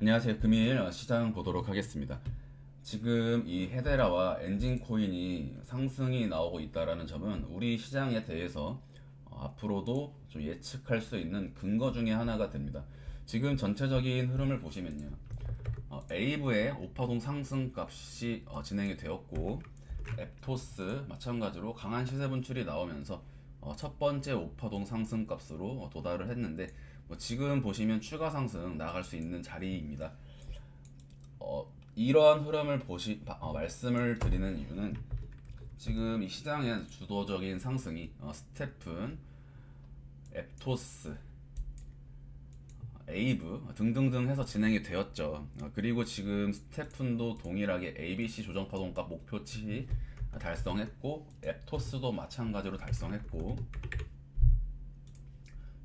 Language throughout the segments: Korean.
안녕하세요. 금일 시장 보도록 하겠습니다. 지금 이 헤데라와 엔진 코인이 상승이 나오고 있다라는 점은 우리 시장에 대해서 앞으로도 좀 예측할 수 있는 근거 중에 하나가 됩니다. 지금 전체적인 흐름을 보시면요. 에이브의 오파동 상승 값이 진행이 되었고, 앱토스 마찬가지로 강한 시세 분출이 나오면서 첫 번째 오파동 상승 값으로 도달을 했는데, 지금 보시면 추가 상승 나갈 수 있는 자리입니다. 이러한 흐름을 말씀을 드리는 이유는 지금 이 시장의 주도적인 상승이 스테픈, 앱토스, 에이브 등등등 해서 진행이 되었죠. 그리고 지금 스테픈도 동일하게 ABC 조정파동값 목표치 달성했고, 앱토스도 마찬가지로 달성했고,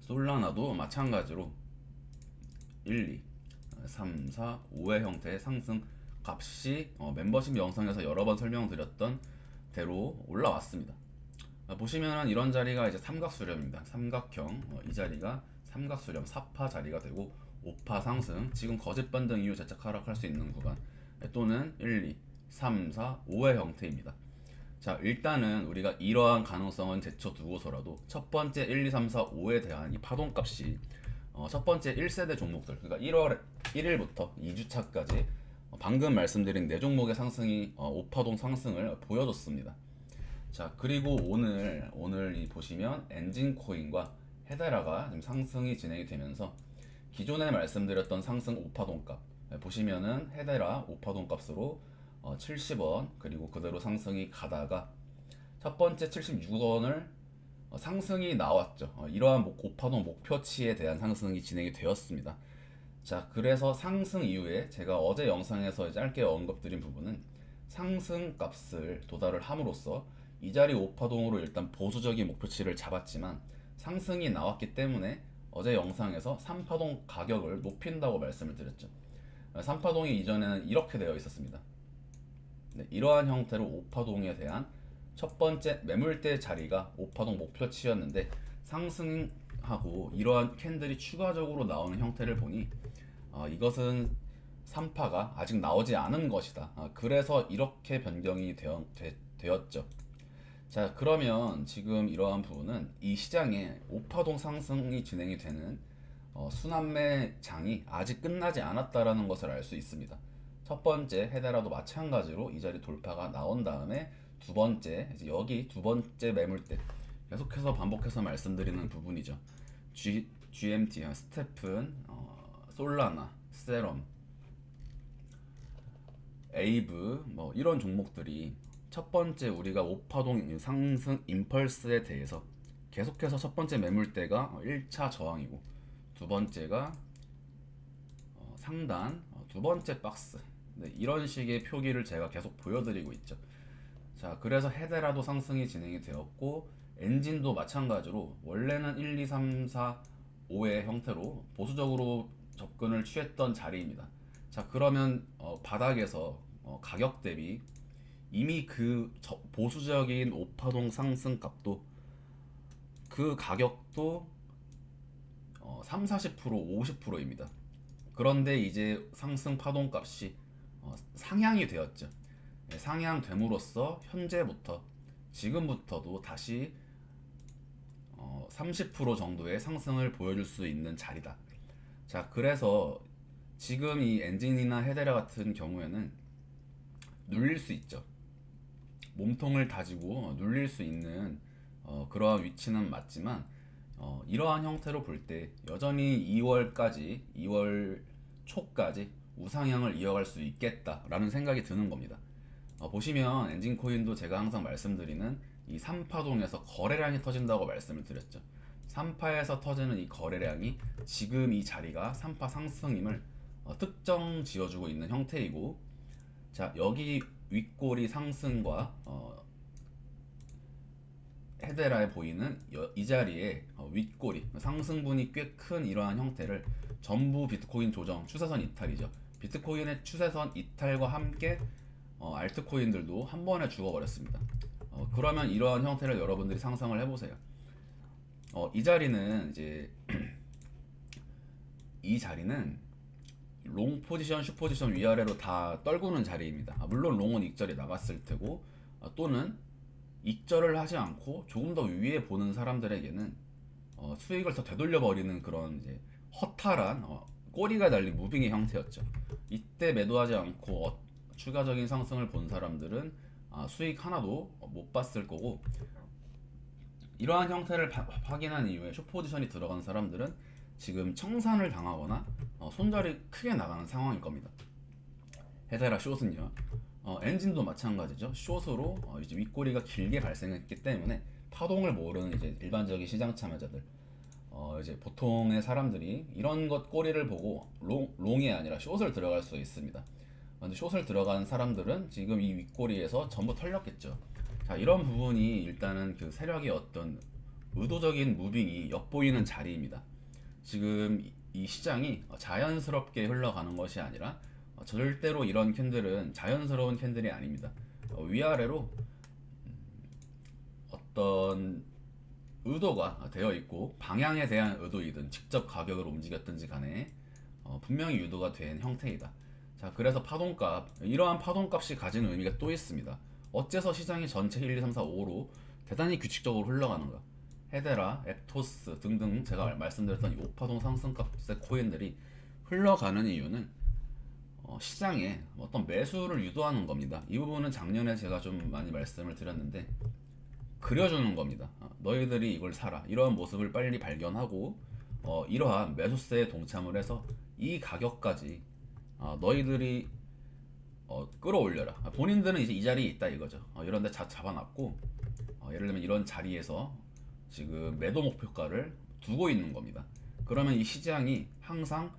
솔라나도 마찬가지로 1, 2, 3, 4, 5의 형태의 상승 값이 멤버십 영상에서 여러 번 설명드렸던 대로 올라왔습니다. 보시면 이런 자리가 이제 삼각수렴입니다. 삼각형, 이 자리가 삼각수렴 4파 자리가 되고 5파 상승, 지금 거짓 반등 이후 재차 하락할 수 있는 구간 또는 1, 2, 3, 4, 5의 형태입니다. 자, 일단은 우리가 이러한 가능성은 제쳐두고서라도 첫 번째 1, 2, 3, 4, 5에 대한 이 파동값이 첫 번째 1세대 종목들, 그러니까 1월 1일부터 2주차까지 방금 말씀드린 네 종목의 상승이 5파동 상승을 보여줬습니다. 자, 그리고 오늘 이 보시면 엔진 코인과 헤데라가 지금 상승이 진행이 되면서 기존에 말씀드렸던 상승 5파동 값 보시면은 헤데라 5파동 값으로 70원, 그리고 그대로 상승이 가다가 첫 번째 76원을 상승이 나왔죠. 이러한 5파동 목표치에 대한 상승이 진행이 되었습니다. 자, 그래서 상승 이후에 제가 어제 영상에서 짧게 언급드린 부분은 상승 값을 도달을 함으로써 이 자리 5파동으로 일단 보수적인 목표치를 잡았지만 상승이 나왔기 때문에 어제 영상에서 3파동 가격을 높인다고 말씀을 드렸죠. 3파동이 이전에는 이렇게 되어 있었습니다. 네, 이러한 형태로 5파동에 대한 첫 번째 매물대 자리가 5파동 목표치였는데 상승하고 이러한 캔들이 추가적으로 나오는 형태를 보니 이것은 3파가 아직 나오지 않은 것이다. 그래서 이렇게 변경이 되었죠. 자, 그러면 지금 이러한 부분은 이 시장에 5파동 상승이 진행이 되는 순환매 장이 아직 끝나지 않았다라는 것을 알 수 있습니다. 첫 번째 헤데라도 마찬가지로 이 자리 돌파가 나온 다음에 두 번째, 이제 여기 두 번째 매물대 계속해서 반복해서 말씀드리는 부분이죠. GMT, 스테픈, 솔라나, 세럼, 에이브 뭐 이런 종목들이 첫 번째 우리가 5파동 상승 임펄스에 대해서 계속해서 첫 번째 매물대가 1차 저항이고 두 번째가 상단, 두 번째 박스, 네, 이런 식의 표기를 제가 계속 보여드리고 있죠. 자, 그래서 헤데라도 상승이 진행이 되었고 엔진도 마찬가지로 원래는 1, 2, 3, 4, 5의 형태로 보수적으로 접근을 취했던 자리입니다. 자, 그러면 바닥에서 가격 대비 이미 그 보수적인 5파동 상승 값도 그 가격도 3, 40%, 50%입니다. 그런데 이제 상승 파동 값이 상향이 되었죠. 네, 상향됨으로써 현재부터 지금부터도 다시 30% 정도의 상승을 보여줄 수 있는 자리다. 자, 그래서 지금 이 엔진이나 헤데라 같은 경우에는 눌릴 수 있죠. 몸통을 다지고 눌릴 수 있는 그러한 위치는 맞지만 이러한 형태로 볼 때 여전히 2월 초까지 우상향을 이어갈 수 있겠다라는 생각이 드는 겁니다. 보시면 엔진 코인도 제가 항상 말씀드리는 이 3파동에서 거래량이 터진다고 말씀을 드렸죠. 3파에서 터지는 이 거래량이 지금 이 자리가 3파 상승임을 특정 지어주고 있는 형태이고, 자, 여기 윗꼬리 상승과 헤데라에 보이는 이 자리에 윗꼬리 상승분이 꽤 큰 이러한 형태를 전부 비트코인 조정 추세선 이탈이죠. 비트코인의 추세선 이탈과 함께 알트코인들도 한 번에 죽어버렸습니다. 그러면 이러한 형태를 여러분들이 상상을 해보세요. 이 자리는 이제 이 자리는 롱 포지션, 숏 포지션 위아래로 다 떨구는 자리입니다. 물론 롱은 익절이 나갔을 테고 또는 익절을 하지 않고 조금 더 위에 보는 사람들에게는 수익을 더 되돌려 버리는 그런 이제 허탈한 꼬리가 달린 무빙의 형태였죠. 이때 매도하지 않고 추가적인 상승을 본 사람들은 수익 하나도 못 봤을 거고, 이러한 형태를 확인한 이후에 숏 포지션이 들어간 사람들은 지금 청산을 당하거나 손절이 크게 나가는 상황일 겁니다. 헤데라 숏은요, 엔진도 마찬가지죠. 숏으로 이제 윗꼬리가 길게 발생했기 때문에 파동을 모르는 이제 일반적인 시장 참여자들, 이제 보통의 사람들이 이런 것 꼬리를 보고 롱이 아니라 숏을 들어갈 수 있습니다. 근데 숏을 들어간 사람들은 지금 이 윗꼬리에서 전부 털렸겠죠. 자, 이런 부분이 일단은 그 세력의 어떤 의도적인 무빙이 엿보이는 자리입니다. 지금 이 시장이 자연스럽게 흘러가는 것이 아니라 절대로 이런 캔들은 자연스러운 캔들이 아닙니다. 위아래로 어떤 의도가 되어 있고, 방향에 대한 의도이든 직접 가격을 움직였든지 간에 분명히 유도가 된 형태이다. 자, 그래서 파동값, 이러한 파동값이 가지는 의미가 또 있습니다. 어째서 시장이 전체 1, 2, 3, 4, 5로 대단히 규칙적으로 흘러가는가? 헤데라, 앱토스 등등 제가 말씀드렸던 이 5파동 상승값의 코인들이 흘러가는 이유는 시장에 어떤 매수를 유도하는 겁니다. 이 부분은 작년에 제가 좀 많이 말씀을 드렸는데, 그려주는 겁니다. 너희들이 이걸 사라, 이러한 모습을 빨리 발견하고 이러한 매수세에 동참을 해서 이 가격까지 너희들이 끌어올려라. 본인들은 이제 이 자리에 있다 이거죠. 이런 데 잡아놨고, 예를 들면 이런 자리에서 지금 매도 목표가를 두고 있는 겁니다. 그러면 이 시장이 항상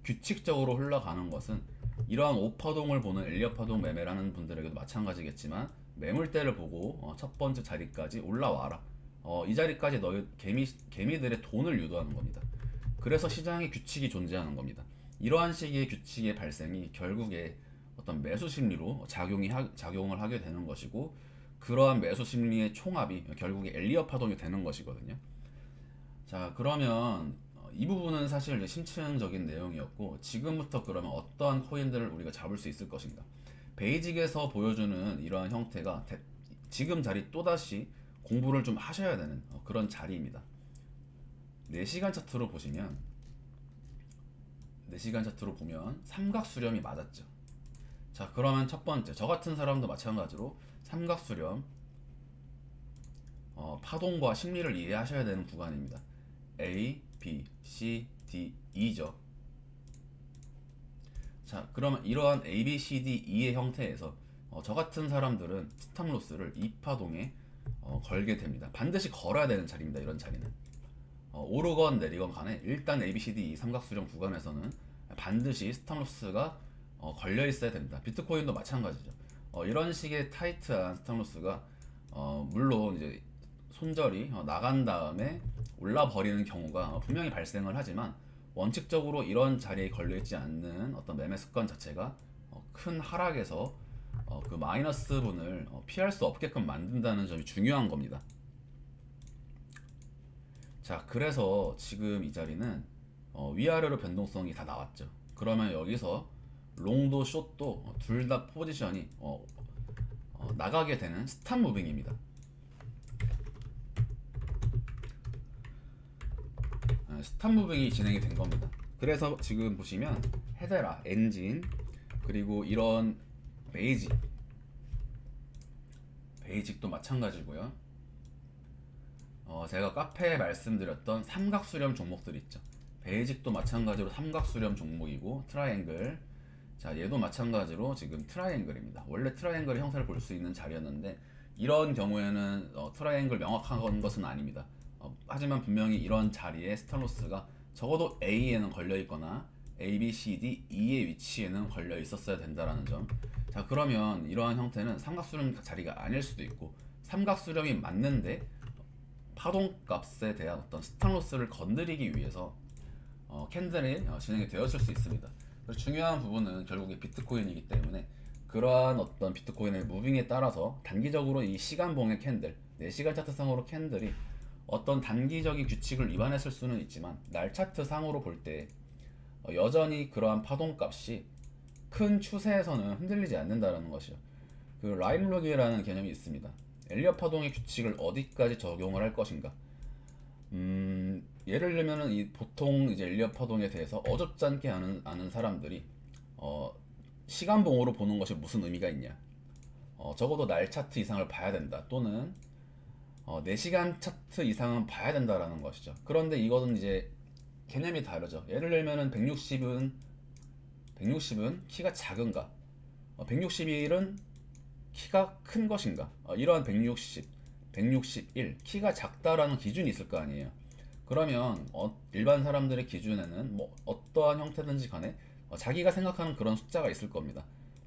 규칙적으로 흘러가는 것은 이러한 5파동을 보는 엘리엇 파동 매매라는 분들에게도 마찬가지겠지만, 매물대를 보고 첫 번째 자리까지 올라와라. 이 자리까지 너희 개미들의 돈을 유도하는 겁니다. 그래서 시장의 규칙이 존재하는 겁니다. 이러한 식의 규칙의 발생이 결국에 어떤 매수 심리로 작용을 하게 되는 것이고, 그러한 매수 심리의 총합이 결국에 엘리엇 파동이 되는 것이거든요. 자, 그러면 이 부분은 사실 이제 심층적인 내용이었고, 지금부터 그러면 어떠한 코인들을 우리가 잡을 수 있을 것인가? 베이직에서 보여주는 이러한 형태가 지금 자리 또다시 공부를 좀 하셔야 되는 그런 자리입니다. 4시간 차트로 보시면, 4시간 차트로 보면 삼각수렴이 맞았죠. 자, 그러면 첫 번째, 저 같은 사람도 마찬가지로 삼각수렴 파동과 심리를 이해하셔야 되는 구간입니다. A, B, C, D, E죠. 자, 그러면 이러한 A, B, C, D, E의 형태에서 저 같은 사람들은 스탑로스를 이 파동에 걸게 됩니다. 반드시 걸어야 되는 자리입니다. 이런 자리는 오르건 내리건 간에 일단 A, B, C, D, E 삼각수렴 구간에서는 반드시 스탑로스가 걸려 있어야 됩니다. 비트코인도 마찬가지죠. 이런 식의 타이트한 스탑로스가 물론 이제 손절이 나간 다음에 올라 버리는 경우가 분명히 발생을 하지만, 원칙적으로 이런 자리에 걸려 있지 않는 어떤 매매 습관 자체가 큰 하락에서 그 마이너스 분을 피할 수 없게끔 만든다는 점이 중요한 겁니다. 자, 그래서 지금 이 자리는 위아래로 변동성이 다 나왔죠. 그러면 여기서 롱도 숏도 둘 다 포지션이 나가게 되는 스탑 무빙입니다. 스탑 무빙이 진행이 된 겁니다. 그래서 지금 보시면 헤데라, 엔진, 그리고 이런 베이직도 마찬가지고요. 제가 카페에 말씀드렸던 삼각수렴 종목들 있죠. 베이직도 마찬가지로 삼각수렴 종목이고, 트라이앵글, 자, 얘도 마찬가지로 지금 트라이앵글입니다. 원래 트라이앵글의 형태를 볼 수 있는 자리였는데, 이런 경우에는 트라이앵글 명확한 것은 아닙니다. 하지만 분명히 이런 자리에 스탑로스가 적어도 A에는 걸려 있거나 A, B, C, D, E의 위치에는 걸려 있었어야 된다라는 점. 자, 그러면 이러한 형태는 삼각수렴 자리가 아닐 수도 있고, 삼각수렴이 맞는데 파동값에 대한 어떤 스탑로스를 건드리기 위해서 캔들이 진행이 되었을 수 있습니다. 그래서 중요한 부분은 결국에 비트코인이기 때문에, 그러한 어떤 비트코인의 무빙에 따라서 단기적으로 이 시간봉의 캔들, 4시간 차트상으로 캔들이 어떤 단기적인 규칙을 위반했을 수는 있지만, 날 차트 상으로 볼 때 여전히 그러한 파동값이 큰 추세에서는 흔들리지 않는다라는 것이죠. 그 라인 룩이라는 개념이 있습니다. 엘리엇 파동의 규칙을 어디까지 적용을 할 것인가. 예를 들면은 이 보통 이제 엘리엇 파동에 대해서 어줍지 않게 아는 사람들이 시간봉으로 보는 것이 무슨 의미가 있냐. 적어도 날 차트 이상을 봐야 된다. 또는 4시간 차트 이상은 봐야 된다라는 것이죠. 그런데 이것은 이제 개념이 다르죠. 예를 들면은 160은 키가 작은가, 161은 키가 큰 것인가, 이러한 160, 161 키가 작다라는 기준이 있을 거 아니에요. 그러면 일반 사람들의 기준에는 뭐 어떠한 형태든지 간에 자기가 생각하는 그런 숫자가 있을 겁니다.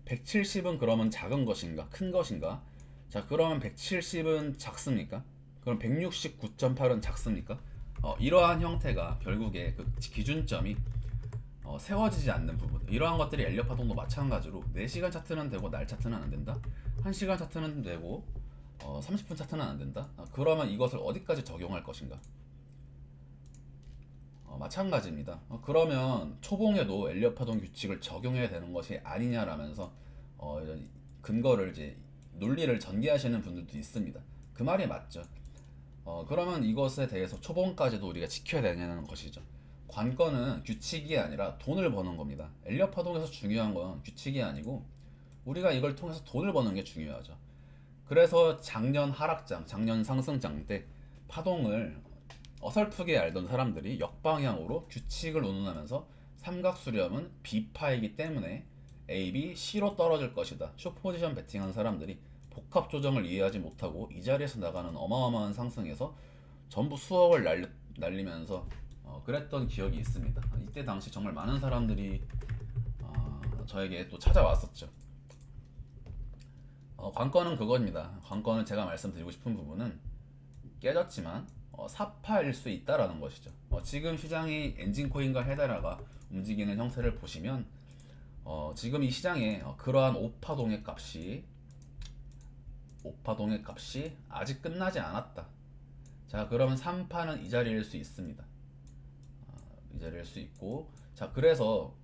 170은 그러면 작은 것인가, 큰 것인가? 자, 그러면 170은 작습니까? 그럼 169.8은 작습니까? 이러한 형태가 결국에 그 기준점이 세워지지 않는 부분, 이러한 것들이 엘리엇 파동도 마찬가지로 4시간 차트는 되고 날 차트는 안 된다. 1시간 차트는 되고 30분 차트는 안 된다. 그러면 이것을 어디까지 적용할 것인가? 마찬가지입니다. 그러면 초봉에도 엘리엇 파동 규칙을 적용해야 되는 것이 아니냐라면서 이런 근거를 이제 논리를 전개하시는 분들도 있습니다. 그 말이 맞죠. 그러면 이것에 대해서 초봉까지도 우리가 지켜야 되냐는 것이죠. 관건은 규칙이 아니라 돈을 버는 겁니다. 엘리엇 파동에서 중요한 건 규칙이 아니고 우리가 이걸 통해서 돈을 버는 게 중요하죠. 그래서 작년 하락장, 작년 상승장 때 파동을 어설프게 알던 사람들이 역방향으로 규칙을 운운하면서 삼각수렴은 B파이기 때문에 A, B, C로 떨어질 것이다. 숏포지션 베팅한 사람들이 복합 조정을 이해하지 못하고 이 자리에서 나가는 어마어마한 상승에서 전부 수억을 날리면서 그랬던 기억이 있습니다. 이때 당시 정말 많은 사람들이 저에게 또 찾아왔었죠. 관건은 그겁니다. 관건은 제가 말씀드리고 싶은 부분은 깨졌지만 사파일 수 있다라는 것이죠. 지금 시장이 엔진코인과 헤데라가 움직이는 형태를 보시면 지금 이 시장에 그러한 오파동의 값이 아직 끝나지 않았다. 자, 그러면 3파는 이 자리일 수 있습니다. 이 자리일 수 있고, 자, 그래서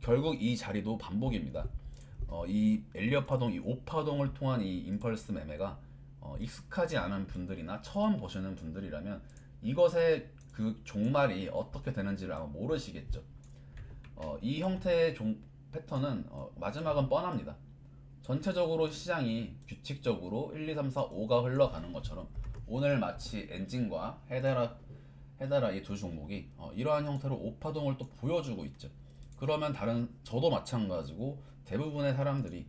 결국 이 자리도 반복입니다. 이 엘리엇 파동, 이 오파동을 통한 이 임펄스 매매가 익숙하지 않은 분들이나 처음 보시는 분들이라면 이것의 그 종말이 어떻게 되는지를 아마 모르시겠죠. 이 형태의 패턴은 마지막은 뻔합니다. 전체적으로 시장이 규칙적으로 1, 2, 3, 4, 5가 흘러가는 것처럼 오늘 마치 엔진과 헤데라 이 두 종목이 이러한 형태로 오파동을 또 보여주고 있죠. 그러면 저도 마찬가지고 대부분의 사람들이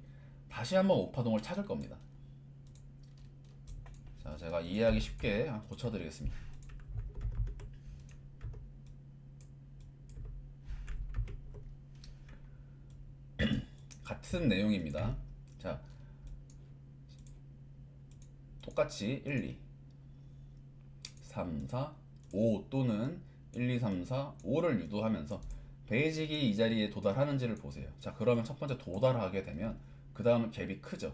다시 한번 오파동을 찾을 겁니다. 자, 제가 이해하기 쉽게 고쳐드리겠습니다. 같은 내용입니다. 자, 똑같이 1, 2, 3, 4, 5 또는 1, 2, 3, 4, 5를 유도하면서 베이직이 이 자리에 도달하는지를 보세요. 자, 그러면 첫 번째 도달하게 되면 그 다음 갭이 크죠.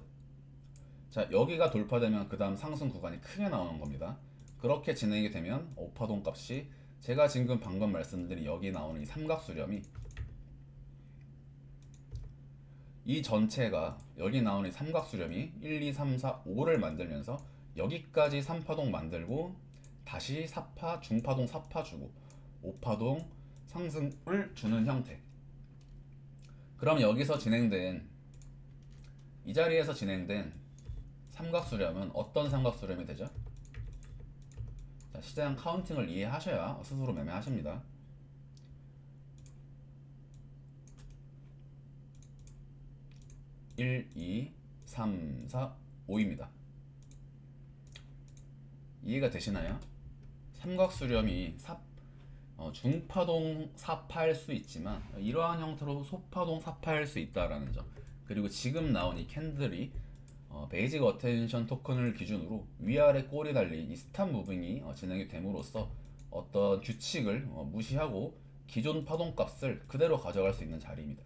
자, 여기가 돌파되면 그 다음 상승 구간이 크게 나오는 겁니다. 그렇게 진행이 되면 오파동 값이 제가 지금 방금 말씀드린 여기 나오는 이 삼각수렴이 이 전체가 여기 나오는 이 삼각수렴이 1, 2, 3, 4, 5를 만들면서 여기까지 3파동 만들고 다시 4파, 중파동 4파 주고 5파동 상승을 주는 형태. 그럼 여기서 이 자리에서 진행된 삼각수렴은 어떤 삼각수렴이 되죠? 자, 시장 카운팅을 이해하셔야 스스로 매매하십니다. 1, 2, 3, 4, 5입니다. 이해가 되시나요? 삼각수렴이 중파동 4파일 수 있지만 이러한 형태로 소파동 4파일 수 있다라는 점. 그리고 지금 나온 이 캔들이 베이직 어텐션 토큰을 기준으로 위아래 꼬리 달린 이 스탑 무빙이 진행이 됨으로써 어떤 규칙을 무시하고 기존 파동값을 그대로 가져갈 수 있는 자리입니다.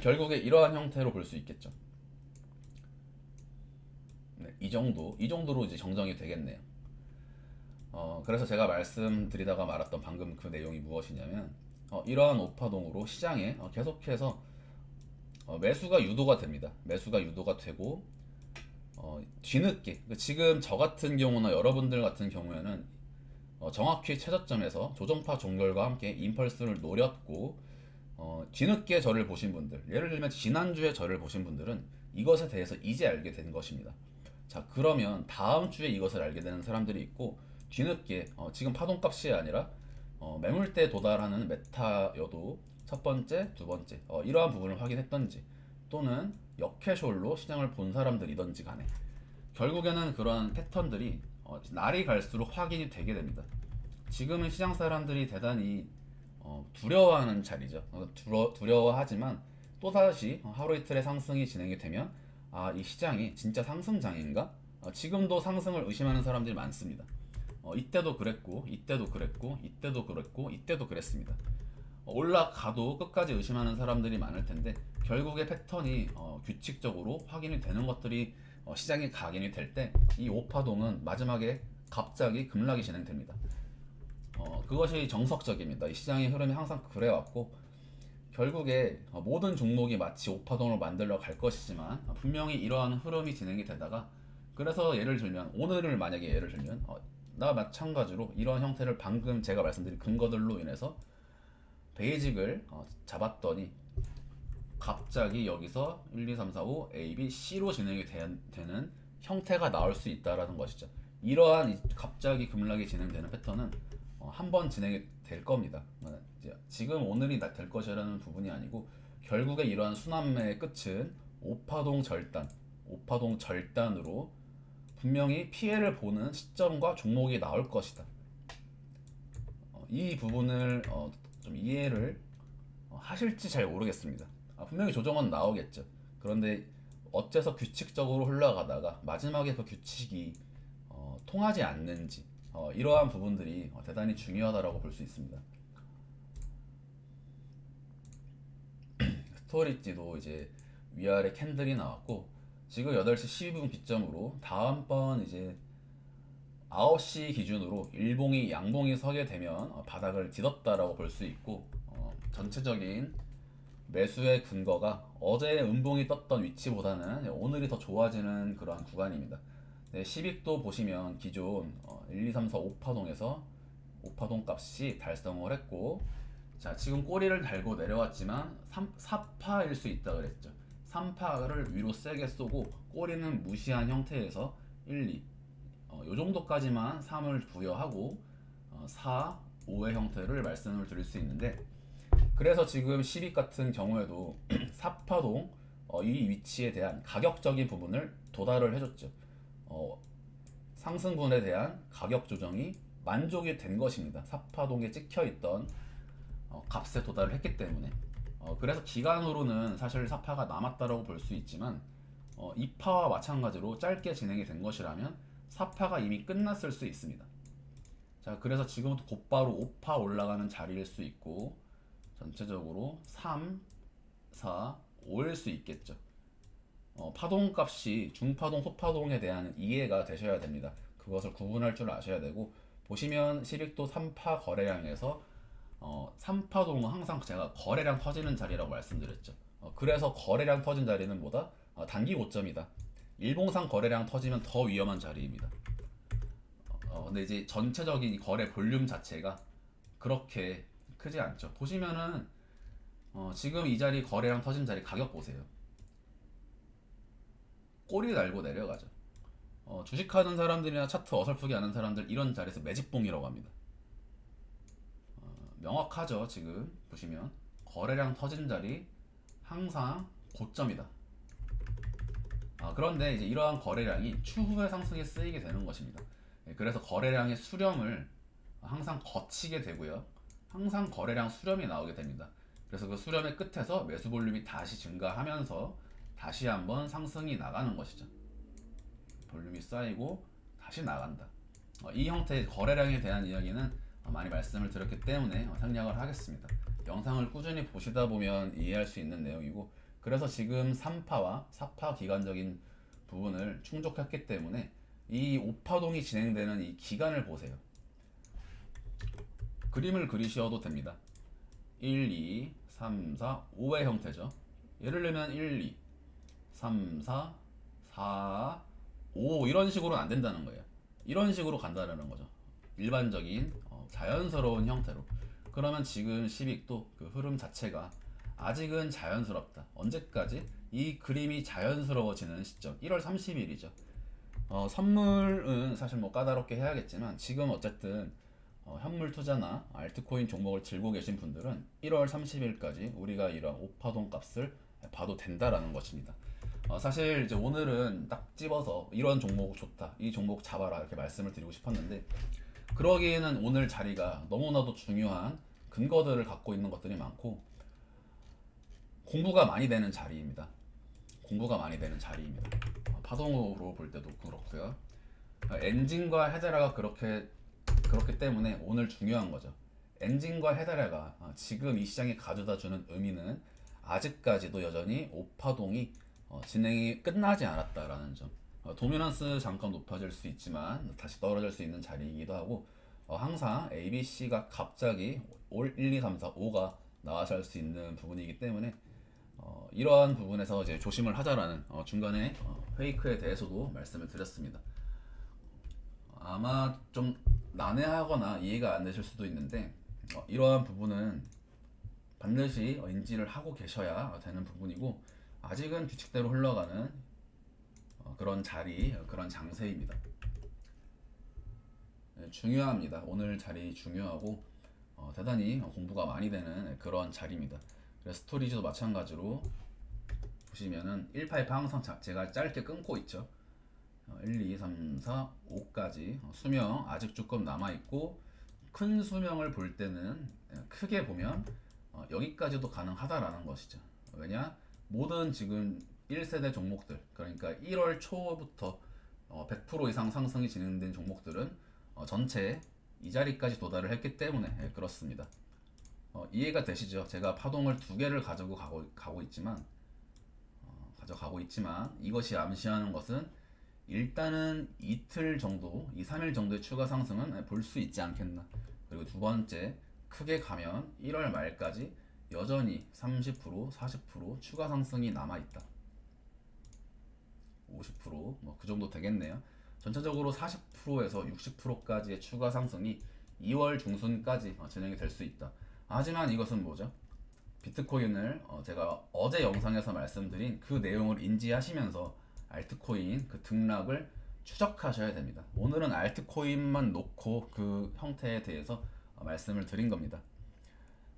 결국에 이러한 형태로 볼 수 있겠죠. 네, 이 정도로 이제 정정이 되겠네요. 그래서 제가 말씀드리다가 말았던 방금 그 내용이 무엇이냐면 이러한 오파동으로 시장에 계속해서 매수가 유도가 됩니다. 매수가 유도가 되고 뒤늦게 지금 저 같은 경우나 여러분들 같은 경우에는 정확히 최저점에서 조정파 종결과 함께 임펄스를 노렸고 뒤늦게 저를 보신 분들, 예를 들면 지난주에 저를 보신 분들은 이것에 대해서 이제 알게 된 것입니다. 자, 그러면 다음 주에 이것을 알게 되는 사람들이 있고 뒤늦게 지금 파동값이 아니라 매물대에 도달하는 메타여도 첫 번째, 두 번째 이러한 부분을 확인했던지 또는 역캐숄로 시장을 본 사람들이던지 간에 결국에는 그러한 패턴들이 날이 갈수록 확인이 되게 됩니다. 지금은 시장 사람들이 대단히 두려워하는 자리죠. 두려워하지만 또다시 하루 이틀의 상승이 진행이 되면 이 시장이 진짜 상승장인가? 지금도 상승을 의심하는 사람들이 많습니다. 이때도 그랬고, 이때도 그랬고, 이때도 그랬고, 이때도 그랬습니다. 올라가도 끝까지 의심하는 사람들이 많을 텐데 결국에 패턴이 규칙적으로 확인이 되는 것들이 시장이 각인이 될 때 이 오파동은 마지막에 갑자기 급락이 진행됩니다. 그것이 정석적입니다. 이 시장의 흐름이 항상 그래왔고 결국에 모든 종목이 마치 오파동을 만들러 갈 것이지만 분명히 이러한 흐름이 진행이 되다가 그래서 예를 들면 오늘을 만약에 예를 들면 나 마찬가지로 이러한 형태를 방금 제가 말씀드린 근거들로 인해서 베이직을 잡았더니 갑자기 여기서 1, 2, 3, 4, 5 A, B, C로 진행이 되는 형태가 나올 수 있다라는 것이죠. 이러한 갑자기 급락이 진행되는 패턴은 한 번 진행이 될 겁니다. 지금 오늘이 될 것이라는 부분이 아니고 결국에 이러한 순환매의 끝은 오파동 절단, 오파동 절단으로 분명히 피해를 보는 시점과 종목이 나올 것이다. 이 부분을 좀 이해를 하실지 잘 모르겠습니다. 분명히 조정은 나오겠죠. 그런데 어째서 규칙적으로 흘러가다가 마지막에 그 규칙이 통하지 않는지 이러한 부분들이 대단히 중요하다고 볼 수 있습니다. 스토리지도 이제 위아래 캔들이 나왔고 지금 8시 12분 기점으로 다음번 이제 9시 기준으로 일봉이 양봉이 서게 되면 바닥을 뒤덮다라고 볼 수 있고 전체적인 매수의 근거가 어제 음봉이 떴던 위치보다는 오늘이 더 좋아지는 그러한 구간입니다. 네, 10익도 보시면 기존 1, 2, 3, 4, 5파동에서 5파동 값이 달성을 했고 자 지금 꼬리를 달고 내려왔지만 4파일 수 있다 그랬죠. 3파를 위로 세게 쏘고 꼬리는 무시한 형태에서 1, 2 요 정도까지만 3을 부여하고 4, 5의 형태를 말씀을 드릴 수 있는데 그래서 지금 10익 같은 경우에도 4파동 이 위치에 대한 가격적인 부분을 도달을 해줬죠. 상승분에 대한 가격 조정이 만족이 된 것입니다. 4파동에 찍혀있던 값에 도달을 했기 때문에 그래서 기간으로는 사실 4파가 남았다라고 볼 수 있지만 2파와 마찬가지로 짧게 진행이 된 것이라면 4파가 이미 끝났을 수 있습니다. 자 그래서 지금부터 곧바로 5파 올라가는 자리일 수 있고 전체적으로 3, 4, 5일 수 있겠죠. 파동값이 중파동, 소파동에 대한 이해가 되셔야 됩니다. 그것을 구분할 줄 아셔야 되고 보시면 10익도 3파 거래량에서 3파동은 항상 제가 거래량 터지는 자리라고 말씀드렸죠. 그래서 거래량 터진 자리는 뭐다? 단기 고점이다. 일봉상 거래량 터지면 더 위험한 자리입니다. 근데 이제 전체적인 거래 볼륨 자체가 그렇게 크지 않죠. 보시면은 지금 이 자리 거래량 터진 자리 가격 보세요. 꼬리 달고 내려가죠. 주식하는 사람들이나 차트 어설프게 아는 사람들 이런 자리에서 매집봉이라고 합니다. 명확하죠. 지금 보시면 거래량 터진 자리 항상 고점이다. 그런데 이제 이러한 거래량이 추후의 상승에 쓰이게 되는 것입니다. 그래서 거래량의 수렴을 항상 거치게 되고요. 항상 거래량 수렴이 나오게 됩니다. 그래서 그 수렴의 끝에서 매수 볼륨이 다시 증가하면서 다시 한번 상승이 나가는 것이죠. 볼륨이 쌓이고 다시 나간다. 이 형태의 거래량에 대한 이야기는 많이 말씀을 드렸기 때문에 생략을 하겠습니다. 영상을 꾸준히 보시다 보면 이해할 수 있는 내용이고 그래서 지금 3파와 4파 기간적인 부분을 충족했기 때문에 이 5파동이 진행되는 이 기간을 보세요. 그림을 그리셔도 됩니다. 1, 2, 3, 4, 5의 형태죠. 예를 들면 1, 2, 3, 4, 4, 5 이런 식으로는 안 된다는 거예요. 이런 식으로 간다는 거죠. 일반적인 자연스러운 형태로. 그러면 지금 10익도 그 흐름 자체가 아직은 자연스럽다. 언제까지? 이 그림이 자연스러워지는 시점 1월 30일이죠. 선물은 사실 뭐 까다롭게 해야겠지만 지금 어쨌든 현물 투자나 알트코인 종목을 들고 계신 분들은 1월 30일까지 우리가 이런 오파동 값을 봐도 된다라는 것입니다. 사실 이제 오늘은 딱 집어서 이런 종목 좋다, 이 종목 잡아라 이렇게 말씀을 드리고 싶었는데 그러기에는 오늘 자리가 너무나도 중요한 근거들을 갖고 있는 것들이 많고 공부가 많이 되는 자리입니다. 공부가 많이 되는 자리입니다. 파동으로 볼 때도 그렇고요. 엔진과 헤데라가 그렇기 때문에 오늘 중요한 거죠. 엔진과 헤데라가 지금 이 시장에 가져다주는 의미는 아직까지도 여전히 오파동이 진행이 끝나지 않았다라는 점. 도미넌스 잠깐 높아질 수 있지만 다시 떨어질 수 있는 자리이기도 하고 항상 ABC가 갑자기 올 1, 2, 3, 4, 5가 나와서 할 수 있는 부분이기 때문에 이러한 부분에서 이제 조심을 하자라는 중간에 페이크에 대해서도 말씀을 드렸습니다. 아마 좀 난해하거나 이해가 안 되실 수도 있는데 이러한 부분은 반드시 인지를 하고 계셔야 되는 부분이고 아직은 규칙대로 흘러가는 그런 자리, 그런 장세입니다. 중요합니다. 오늘 자리 중요하고 대단히 공부가 많이 되는 그런 자리입니다. 그래서 스토리지도 마찬가지로 보시면은 1파이프 항상 제가 짧게 끊고 있죠. 1, 2, 3, 4, 5까지 수명 아직 조금 남아있고 큰 수명을 볼 때는 크게 보면 여기까지도 가능하다라는 것이죠. 왜냐? 모든 지금 1세대 종목들 그러니까 1월 초부터 100% 이상 상승이 진행된 종목들은 전체 이 자리까지 도달을 했기 때문에 그렇습니다. 이해가 되시죠? 제가 파동을 두 개를 가져가고 있지만 이것이 암시하는 것은 일단은 이틀 정도, 2, 3일 정도의 추가 상승은 볼 수 있지 않겠나. 그리고 두 번째, 크게 가면 1월 말까지 여전히 30%, 40% 추가 상승이 남아있다. 50%뭐 그 정도 되겠네요. 전체적으로 40%에서 60%까지의 추가 상승이 2월 중순까지 진행이 될 수 있다. 하지만 이것은 뭐죠? 비트코인을 제가 어제 영상에서 말씀드린 그 내용을 인지하시면서 알트코인 그 등락을 추적하셔야 됩니다. 오늘은 알트코인만 놓고 그 형태에 대해서 말씀을 드린 겁니다.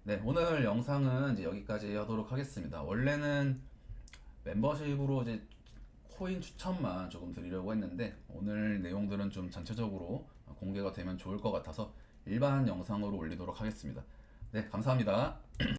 네, 오늘 영상은 이제 여기까지 하도록 하겠습니다. 원래는 멤버십으로 이제 코인 추천만 조금 드리려고 했는데 오늘 내용들은 좀 전체적으로 공개가 되면 좋을 것 같아서 일반 영상으로 올리도록 하겠습니다. 네, 감사합니다.